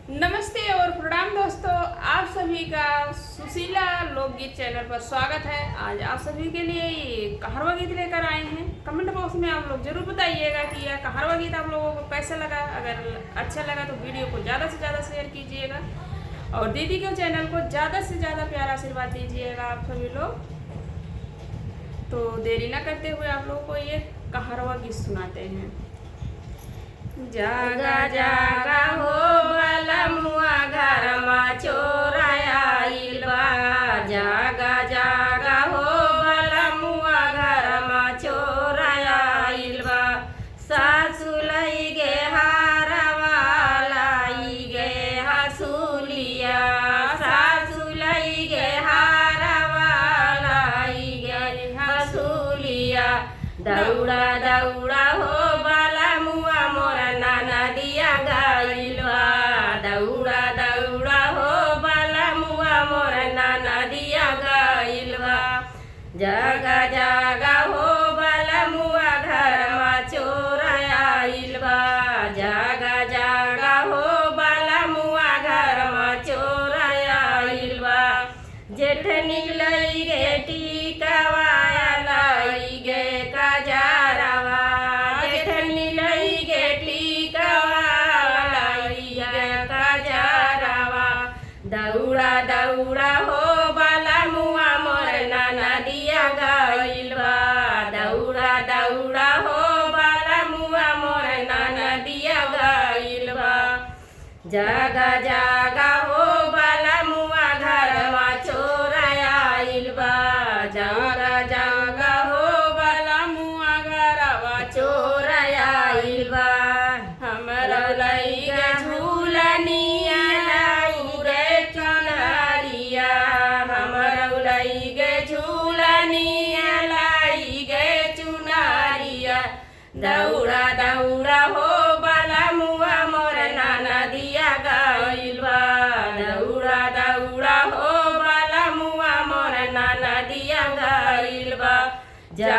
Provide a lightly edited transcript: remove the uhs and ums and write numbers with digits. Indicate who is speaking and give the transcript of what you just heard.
Speaker 1: नमस्ते और प्रणाम दोस्तों, आप सभी का सुशीला लोकगीत चैनल पर स्वागत है। आज आप सभी के लिए ये कहारवा गीत लेकर आए हैं। कमेंट बॉक्स में आप लोग जरूर बताइएगा कि यह कहारवा गीत आप लोगों को कैसा लगा। अगर अच्छा लगा तो वीडियो को ज़्यादा से ज़्यादा शेयर कीजिएगा और दीदी के चैनल को ज़्यादा से ज़्यादा प्यारा आशीर्वाद दीजिएगा आप सभी लोग। तो देरी ना करते हुए आप लोगों को ये कहारवा गीत सुनाते हैं। जागा जागा हो बलमुआ घरमा चोराया इलबा, जागा जागा हो बलमुआ घरमा चोराया इलबा। सासु लई गे हारवा लाई गे हसूलिया, सासु लई गे हारवा लाई गे हसूलिया। दौड़ा दौड़ा हो बलमुआ मोरा नाना दिया गाइलवा, दौड़ा दौड़ा हो बलमुआ मोरा नाना दिया गाइलवा। जागा जागा हो बलमुआ घरमा चोराया इलवा, जागा जागा हो बलमुआ घरमा चोराया इलवा। जेठनी लई गे टीकावा लाई गे काजरावा, जेठनी लई गे टीकावा लाई गे काजरावा। दौड़ा दौड़ा हो बलमुआ मोर नाना दिया गाइलवा, दौड़ा दौड़ा हो बलमुआ मोर नाना दिया गाइलवा। जागा जागा हो बलमुआ घरमा चोराया इलवा, जागा जागा हो बलमुआ घरवा चोराया इलवा। हमरा लई गे झूलनिया लाई गे चुनरिया, हमरा लई गे झूलनिया लाई गे चुनरिया। दौड़ा दौड़ा हो बलमुआ मोर नाना दिया गाइलवा, दौड़ा दौड़ा हो बलमुआ मोर नाना दिया गाइलवा। जा